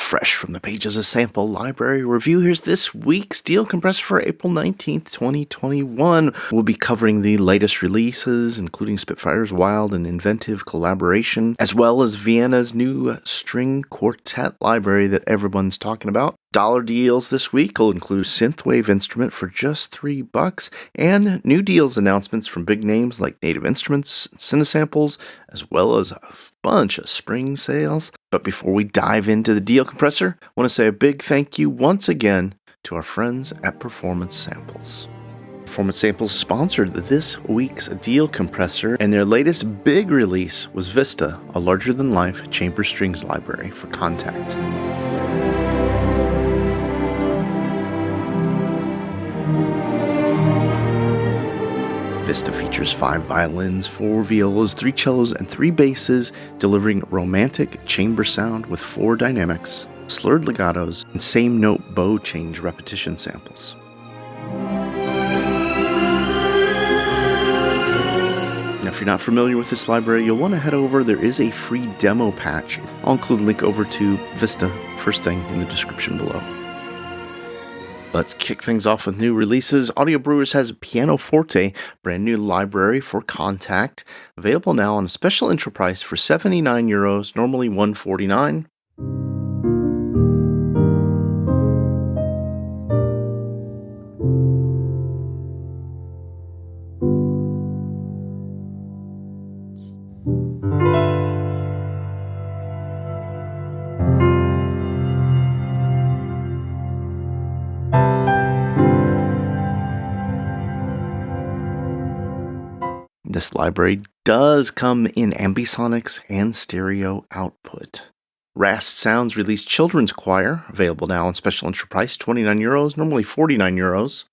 Fresh from the pages of Sample Library Review, here's this week's Deal Compressor for April 19th, 2021. We'll be covering the latest releases, including Spitfire's wild and inventive collaboration, as well as Vienna's new string quartet library that everyone's talking about. Dollar deals this week will include Synthwave Instrument for just $3, and new deals announcements from big names like Native Instruments, Cinesamples, as well as a bunch of spring sales. But before we dive into the Deal Compressor, I want to say a big thank you once again to our friends at Performance Samples. Performance Samples sponsored this week's Deal Compressor, and their latest big release was Vista, a larger-than-life chamber strings library for Kontakt. Vista features 5 violins, 4 violas, 3 cellos, and 3 basses, delivering romantic chamber sound with 4 dynamics, slurred legatos, and same-note bow change repetition samples. Now, if you're not familiar with this library, you'll want to head over. There is a free demo patch. I'll include a link over to Vista first thing in the description below. Let's kick things off with new releases. Audio Brewers has Pianoforte, brand new library for Kontakt, available now on a special intro price for €79, normally $149. This library does come in ambisonics and stereo output. Rast Sounds released Children's Choir, available now on special intro price, €29, normally €49.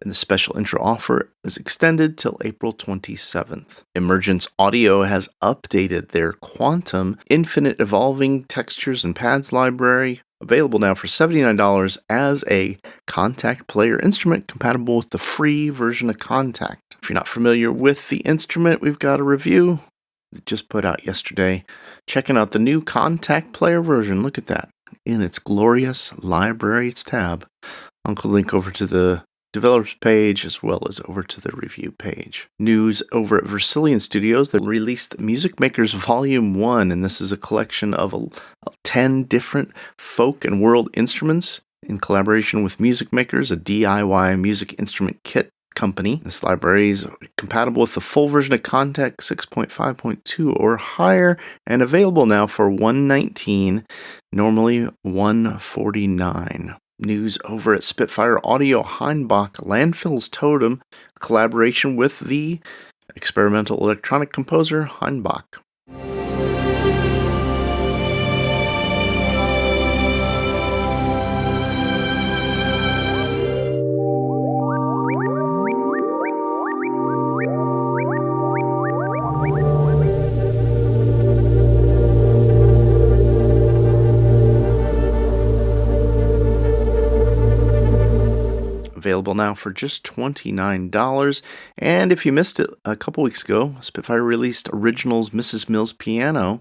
And the special intro offer is extended till April 27th. EmergenceAudio has updated their Quantum Infinite Evolving Textures and Pads library, available now for $79 as a Kontakt player instrument compatible with the free version of Kontakt. If you're not familiar with the instrument, we've got a review that just put out yesterday. Checking out the new Kontakt player version. Look at that in its glorious libraries tab. I'll link over to the developers page as well as over to the review page. News over at VersilianStudios that released Music Makers Volume 1, and this is a collection of 10 different folk and world instruments in collaboration with Music Makers, a DIY music instrument kit company. This library is compatible with the full version of Kontakt 6.5.2 or higher, and available now for $119, normally $149. News over at SpitfireAudio, Hainbach, Landfill's Totem, collaboration with the experimental electronic composer Hainbach. Available now for just $29. And if you missed it a couple weeks ago, Spitfire released Originals Mrs. Mills Piano.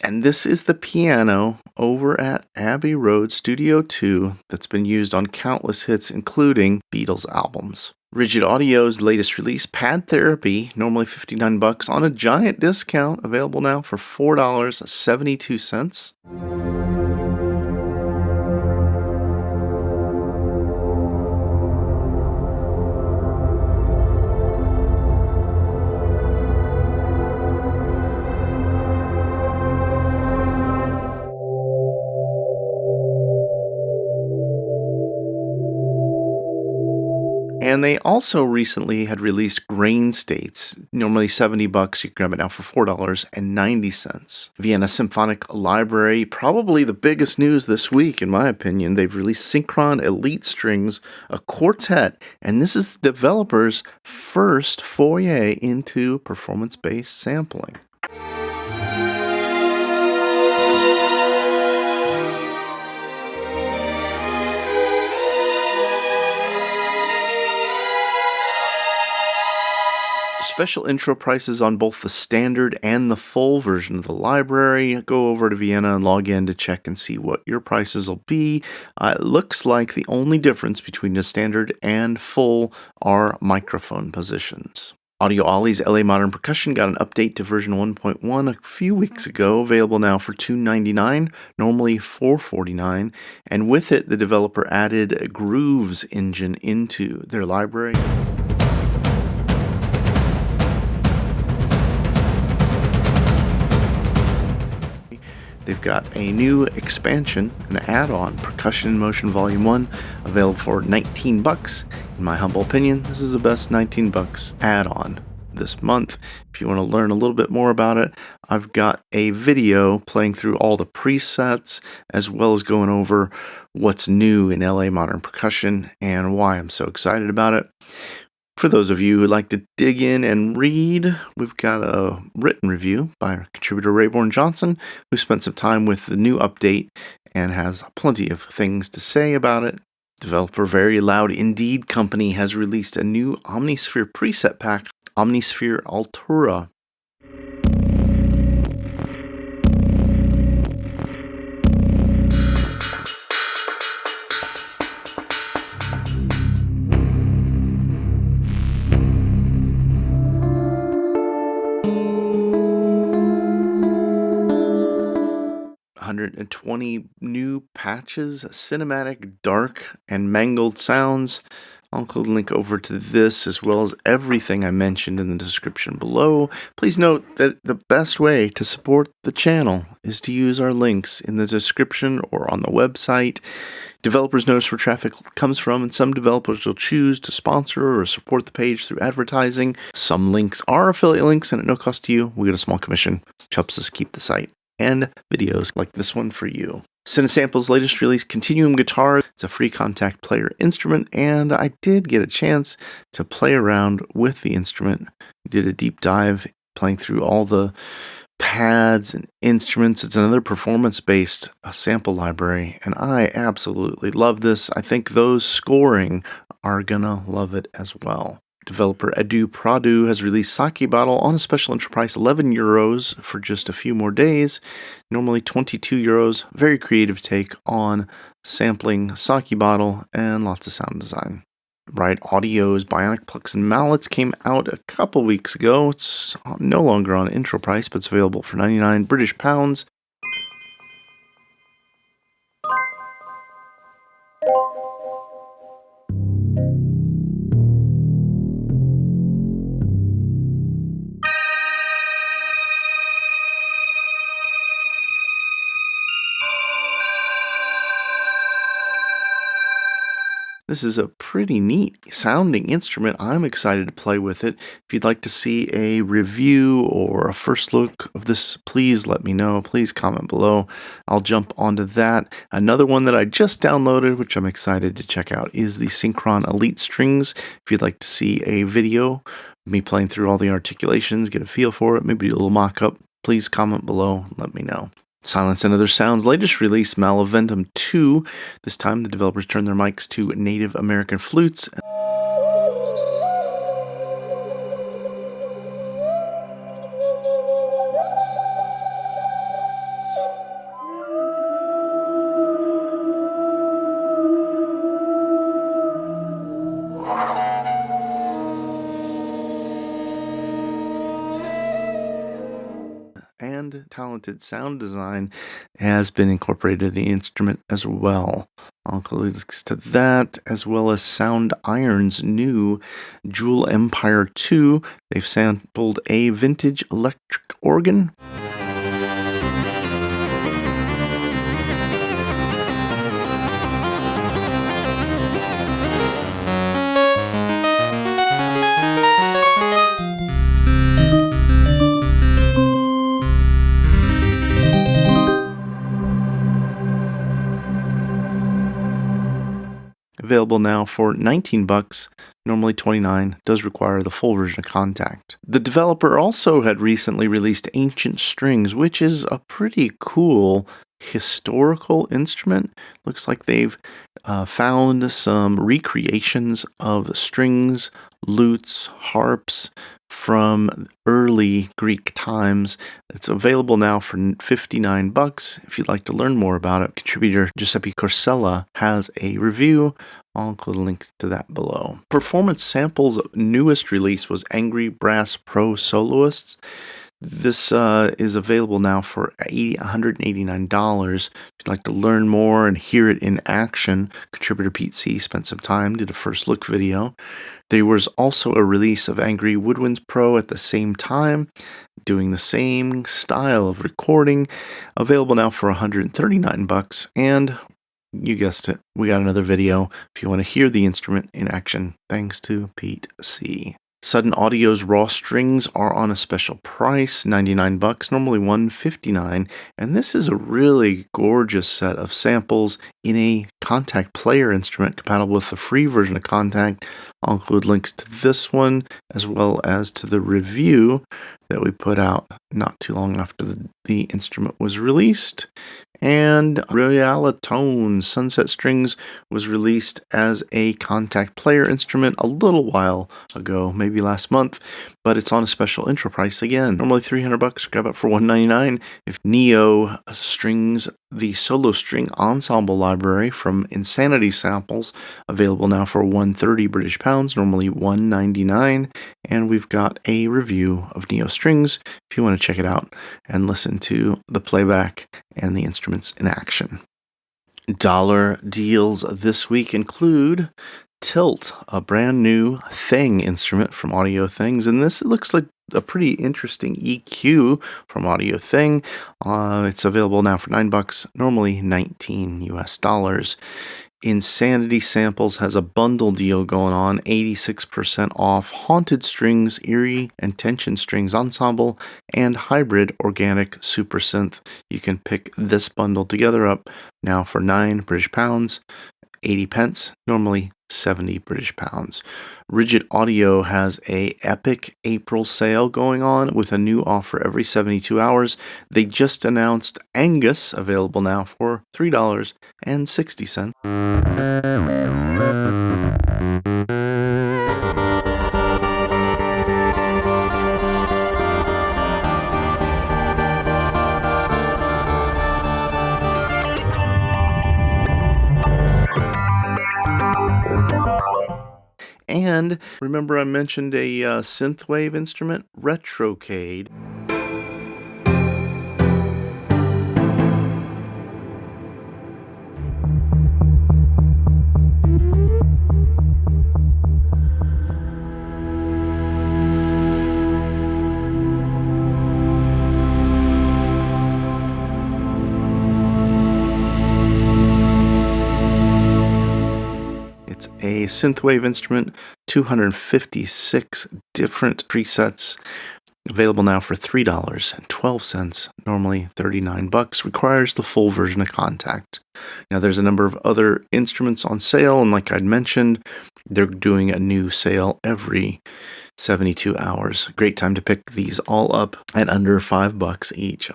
And this is the piano over at Abbey Road Studio 2 that's been used on countless hits, including Beatles albums. RigidAudio's latest release, Pad Therapy, normally $59, on a giant discount, available now for $4.72. And they also recently had released Grainstates. Normally $70, you can grab it now for $4.90. Vienna Symphonic Library, probably the biggest news this week, in my opinion. They've released Synchron Elite Strings, a quartet, and this is the developer's first foray into performance-based sampling. Special intro prices on both the standard and the full version of the library. Go over to Vienna and log in to check and see what your prices will be. It looks like the only difference between the standard and full are microphone positions. AudioOllie's LA Modern Percussion got an update to version 1.1 a few weeks ago, available now for $2.99, normally $4.49, and with it, the developer added a Grooves engine into their library. They've got a new expansion, an add-on, Percussion in Motion Volume 1, available for $19. In my humble opinion, this is the best $19 add-on this month. If you want to learn a little bit more about it, I've got a video playing through all the presets, as well as going over what's new in LA Modern Percussion and why I'm so excited about it. For those of you who'd like to dig in and read, we've got a written review by our contributor Rayborn Johnson, who spent some time with the new update and has plenty of things to say about it. Developer Very Loud Indeed Company has released a new Omnisphere preset pack, Omnisphere Altura. And 20 new patches, cinematic, dark, and mangled sounds. I'll include a link over to this as well as everything I mentioned in the description below. Please note that the best way to support the channel is to use our links in the description or on the website. Developers notice where traffic comes from, and some developers will choose to sponsor or support the page through advertising. Some links are affiliate links, and at no cost to you, we get a small commission, which helps us keep the site and videos like this one for you. Cinesamples' latest release, Continuum Guitar. It's a free contact player instrument, and I did get a chance to play around with the instrument. Did a deep dive playing through all the pads and instruments. It's another performance-based sample library, and I absolutely love this. I think those scoring are gonna love it as well. Developer Edu Pradu has released Sake Bottle on a special intro price, €11 for just a few more days. Normally €22. Very creative take on sampling Sake Bottle and lots of sound design. RiotAudio's Bionic, Plucks, and Mallets came out a couple weeks ago. It's no longer on intro price, but it's available for 99 British pounds. This is a pretty neat sounding instrument. I'm excited to play with it. If you'd like to see a review or a first look of this, please let me know. Please comment below. I'll jump onto that. Another one that I just downloaded, which I'm excited to check out, is the Synchron Elite Strings. If you'd like to see a video of me playing through all the articulations, get a feel for it, maybe a little mock-up, please comment below and let me know. Silence and Other Sounds' latest release, Maleventum 2. This time, the developers turned their mics to Native American flutes. And talented sound design has been incorporated in the instrument as well. I'll include links to that, as well as Soundiron's new Jewel Empire 2. They've sampled a vintage electric organ. available now for $19, normally $29, does require the full version of Contact. The developer also had recently released Ancient Strings, which is a pretty cool historical instrument. Looks like they've found some recreations of strings, lutes, harps from early Greek times. It's available now for $59. If you'd like to learn more about it, contributor Giuseppe Corsella has a review. I'll include a link to that below. Performance Samples' newest release was Angry Brass Pro Soloists. This is available now for $189. If you'd like to learn more and hear it in action, contributor Pete C. spent some time, did a first look video. There was also a release of Angry Woodwinds Pro at the same time, doing the same style of recording, available now for $139. And you guessed it, we got another video if you want to hear the instrument in action, thanks to Pete C. Sudden Audio's raw strings are on a special price, $99, normally $159, and this is a really gorgeous set of samples in a Contact player instrument compatible with the free version of Contact. I'll include links to this one as well as to the review that we put out not too long after the instrument was released. And Rialatone Sunset Strings was released as a Contact player instrument a little while ago, maybe last month, but it's on a special intro price again. Normally $300, grab it for $199. If Neo Strings, the solo string ensemble library from Insanity Samples, available now for 130 British pounds, normally $199. And we've got a review of Neo Strings if you want to check it out and listen to the playback and the instruments in action. Dollar deals this week include Tilt, a brand new Thing instrument from Audio Things, and this looks like a pretty interesting EQ from Audio Thing. It's available now for $9, normally $19 US. Insanity Samples has a bundle deal going on, 86% off Haunted Strings, Eerie, and Tension Strings Ensemble, and Hybrid Organic Super Synth. You can pick this bundle together up now for £9 80 normally 70 British pounds. RigidAudio has a epic April sale going on with a new offer every 72 hours. They just announced Angus, available now for $3.60. And remember I mentioned a synthwave instrument, Retrocade. A synthwave instrument, 256 different presets, available now for $3.12, normally $39, requires the full version of Contact. Now there's a number of other instruments on sale, and like I'd mentioned, they're doing a new sale every 72 hours. Great time to pick these all up at under $5 each.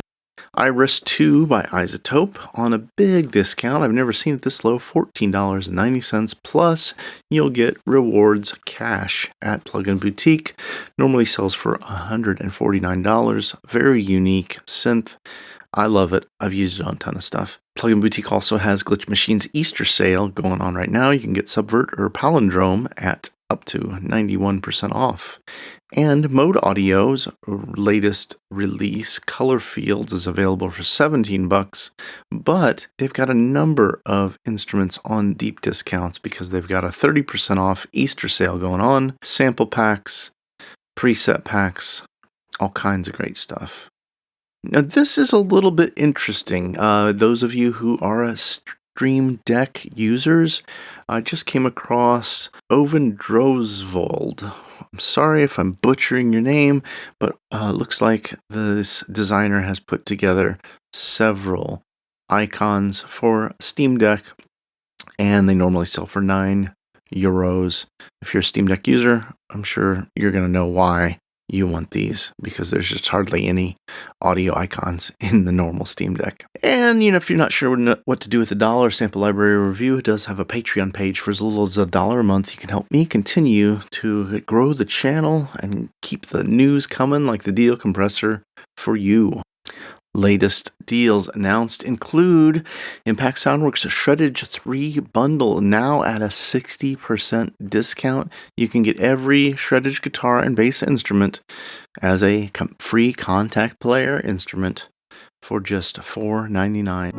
Iris 2 by Isotope on a big discount. I've never seen it this low, $14.90, plus you'll get rewards cash at Plug-in Boutique. Normally sells for $149. Very unique synth. I love it. I've used it on a ton of stuff. Plug-in Boutique also has Glitch Machine's Easter sale going on right now. You can get Subvert or Palindrome at up to 91% off. And Mode Audio's latest release, Color Fields, is available for $17, but they've got a number of instruments on deep discounts because they've got a 30% off Easter sale going on, sample packs, preset packs, all kinds of great stuff. Now this is a little bit interesting. Those of you who are Stream Deck users, I just came across Oven Drosvold. I'm sorry if I'm butchering your name, but looks like this designer has put together several icons for Steam Deck, and they normally sell for $9 euros. If you're a Steam Deck user, I'm sure you're going to know why you want these, because there's just hardly any audio icons in the normal Steam Deck. And, if you're not sure what to do with $1, Sample Library Review does have a Patreon page. For as little as $1 a month, you can help me continue to grow the channel and keep the news coming, like the deal compressor for you. Latest deals announced include Impact Soundworks Shreddage 3 bundle, now at a 60% discount. You can get every Shreddage guitar and bass instrument as a free contact player instrument for just $4.99.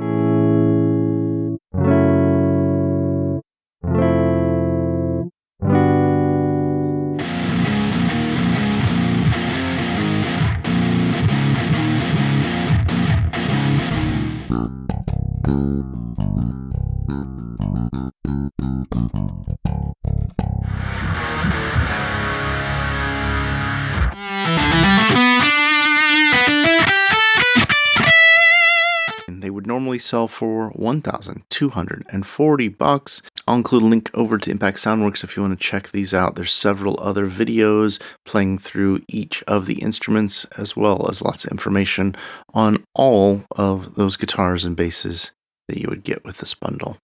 They would normally sell for $1,240. I'll include a link over to Impact Soundworks if you want to check these out. There's several other videos playing through each of the instruments, as well as lots of information on all of those guitars and basses that you would get with this bundle.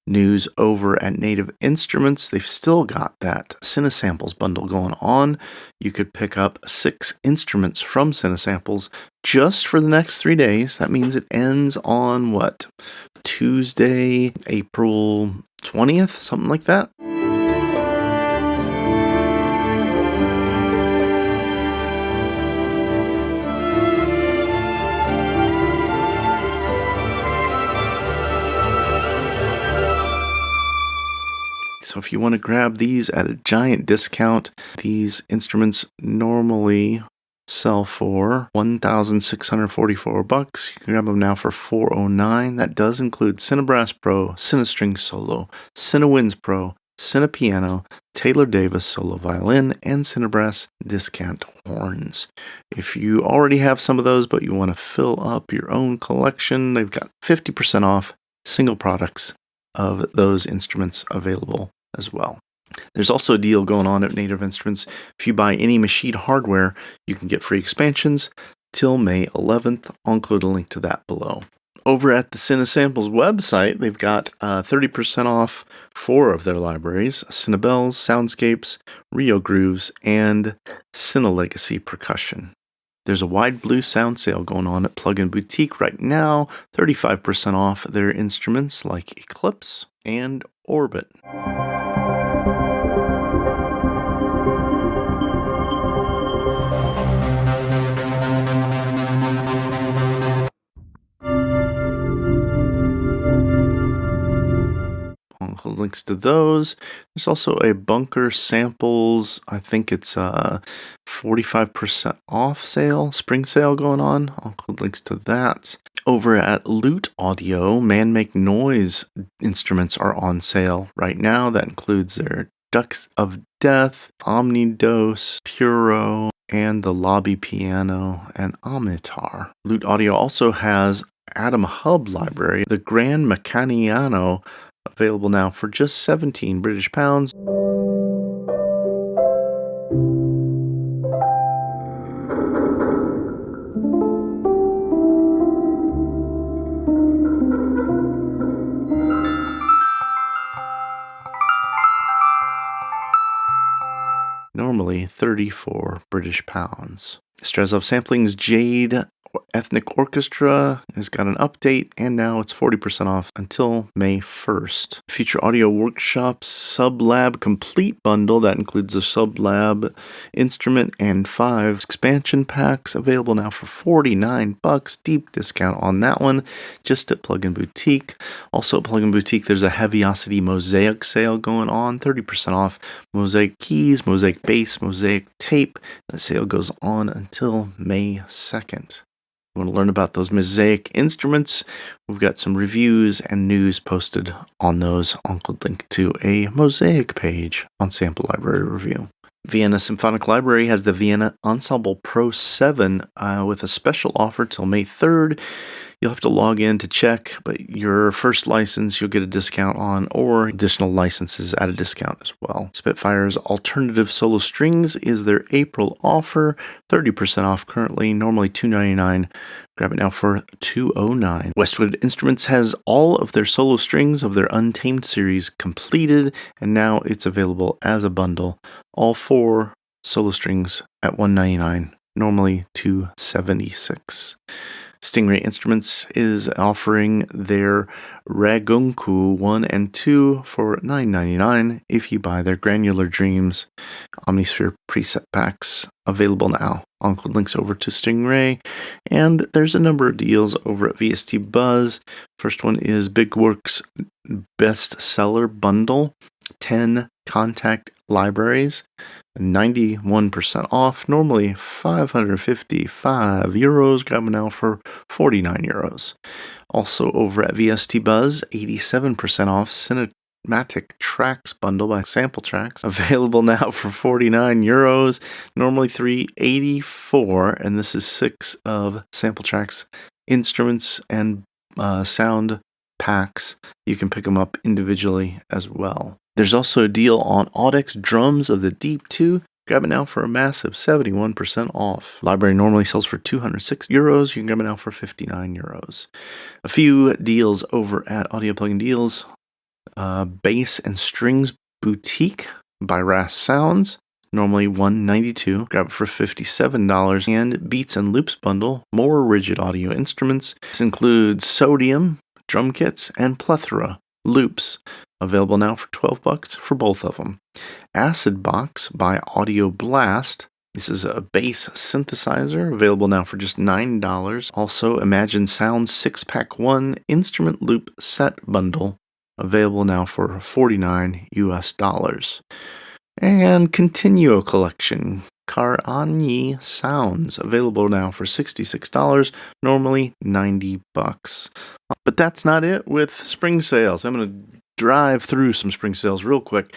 News over at Native Instruments, they've still got that Cinesamples bundle going on. You could pick up 6 instruments from Cinesamples just for the next 3 days. That means it ends on Tuesday, April 20th, something like that. So if you want to grab these at a giant discount, these instruments normally sell for $1,644. You can grab them now for $409. That does include Cinebrass Pro, Cinestring Solo, Cinewinds Pro, Cinepiano, Taylor Davis Solo Violin, and Cinebrass Discount Horns. If you already have some of those, but you want to fill up your own collection, they've got 50% off single products of those instruments available as well. There's also a deal going on at Native Instruments. If you buy any Machine hardware, you can get free expansions till May 11th. I'll include a link to that below. Over at the Cinesamples website, they've got 30% off 4 of their libraries: Cinebells, Soundscapes, Rio Grooves, and Cinelegacy Percussion. There's a wide blue sound sale going on at Plugin Boutique right now, 35% off their instruments like Eclipse and Orbit. Links to those. There's also a Bunker Samples, I think it's a 45% off sale, spring sale going on. I'll include links to that. Over at RiotAudio, Man Make Noise instruments are on sale right now. That includes their Ducks of Death, Omnidose, Puro, and the Lobby Piano and Omnitar. RiotAudio also has Atom Hub library, the Grand Meccaniano, available now for just 17 British pounds. Normally 34 British pounds. Strasov Sampling's Jade Ethnic Orchestra has got an update, and now it's 40% off until May 1st. Future Audio Workshop's Sublab Complete Bundle, that includes a Sublab instrument and 5 expansion packs, available now for $49. Deep discount on that one, just at Plugin Boutique. Also at Plugin Boutique, there's a Heaviosity Mosaic sale going on, 30% off Mosaic keys, Mosaic bass, Mosaic tape. The sale goes on until May 2nd. You want to learn about those Mosaic instruments? We've got some reviews and news posted on those. I'll include a link to a Mosaic page on Sample Library Review. Vienna Symphonic Library has the Vienna Ensemble Pro 7 with a special offer till May 3rd. You'll have to log in to check, but your first license you'll get a discount on, or additional licenses at a discount as well. Spitfire's Alternative Solo Strings is their April offer, 30% off currently, normally $299. Grab it now for $209. Westwood Instruments has all of their solo strings of their Untamed series completed, and now it's available as a bundle. All 4 solo strings at $199, normally $276. Stingray Instruments is offering their Ragunku 1 and 2 for $9.99 if you buy their Granular Dreams Omnisphere preset packs, available now. I'll include links over to Stingray, and there's a number of deals over at VST Buzz. First one is Big Works Bestseller Bundle, 10 contact libraries, 91% off, normally €555. Grab them now for €49. Also over at VST Buzz, 87% off Cinematic Tracks bundle by Sample Tracks, available now for €49, normally $384, and this is 6 of Sample Tracks instruments and sound packs. You can pick them up individually as well. There's also a deal on Audix Drums of the Deep 2. Grab it now for a massive 71% off. Library normally sells for €206. You can grab it now for €59. A few deals over at Audio Plugin Deals. Bass and Strings Boutique by Rast Sounds, normally $192. Grab it for $57. And Beats and Loops bundle, more RigidAudio instruments. This includes Sodium drum kits and Plethora loops, available now for $12 for both of them. Acid Box by Audio Blast. This is a bass synthesizer, available now for just $9. Also, Imagine Sounds 6-pack 1 instrument loop set bundle, available now for $49. And Continuo Collection Karani Sounds, available now for $66, normally $90. But that's not it with spring sales. I'm going to drive through some spring sales real quick.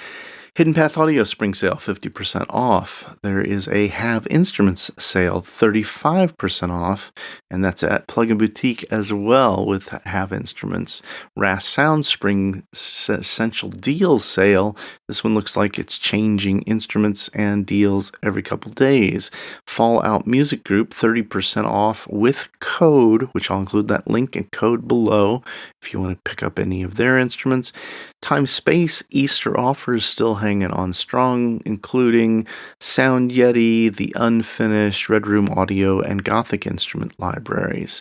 Hidden Path Audio spring sale, 50% off. There is a Have Instruments sale, 35% off, and that's at Plugin Boutique as well with Have Instruments. Rast Sound Spring Essential Deals sale. This one looks like it's changing instruments and deals every couple days. Fallout Music Group, 30% off with code, which I'll include that link and code below if you want to pick up any of their instruments. Time Space Easter offers still hanging on strong, including Sound Yeti, the Unfinished, Red Room Audio, and Gothic instrument libraries.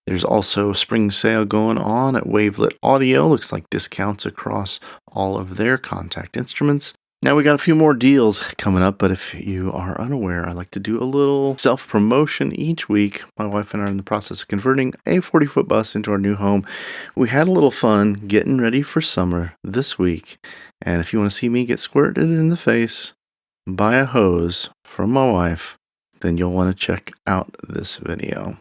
There's also a spring sale going on at Wavelet Audio. Looks like discounts across all of their contact instruments. Now we got a few more deals coming up, but if you are unaware, I like to do a little self-promotion each week. My wife and I are in the process of converting a 40-foot bus into our new home. We had a little fun getting ready for summer this week, and if you want to see me get squirted in the face by a hose from my wife, then you'll want to check out this video.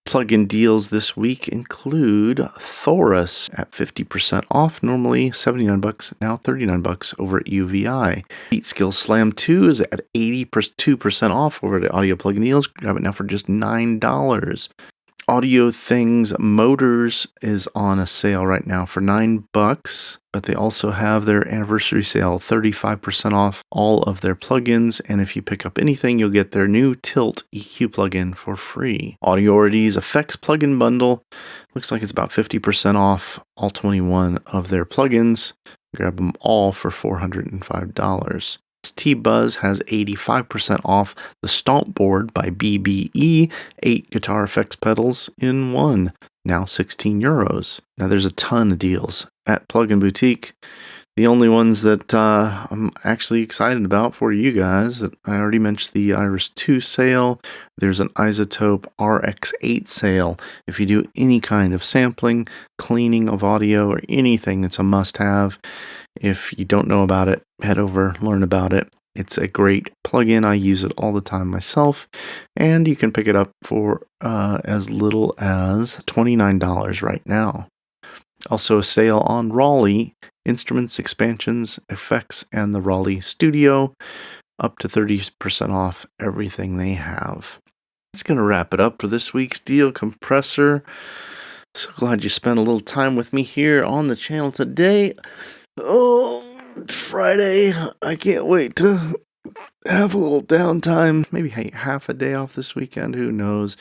Plugin deals this week include Thorus at 50% off, normally $79, now $39 over at UVI. BeatSkills Slam 2 is at 82% off over at Audio Plugin Deals. Grab it now for just $9. Audio Things Motors is on a sale right now for $9, but they also have their anniversary sale, 35% off all of their plugins, and if you pick up anything, you'll get their new Tilt EQ plugin for free. AudioOllie's Effects plugin bundle looks like it's about 50% off all 21 of their plugins. Grab them all for $405. T-Buzz has 85% off the Stomp Board by BBE, 8 guitar effects pedals in one, now €16. Now there's a ton of deals at Plugin Boutique. The only ones that I'm actually excited about for you guys, that I already mentioned the Iris 2 sale. There's an Isotope RX8 sale. If you do any kind of sampling, cleaning of audio, or anything, it's a must-have. If you don't know about it, head over, learn about it. It's a great plugin. I use it all the time myself, and you can pick it up for as little as $29 right now. Also a sale on Raleigh Instruments, Expansions, Effects, and the Raleigh Studio, up to 30% off everything they have. It's going to wrap it up for this week's Deal Compressor. So glad you spent a little time with me here on the channel today. Oh, Friday. I can't wait to have a little downtime. Maybe half a day off this weekend. Who knows?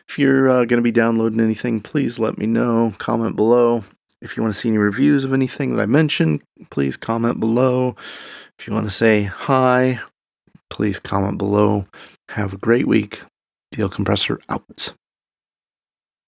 If you're going to be downloading anything, please let me know. Comment below. If you want to see any reviews of anything that I mentioned, please comment below. If you want to say hi, please comment below. Have a great week. Deal Compressor out.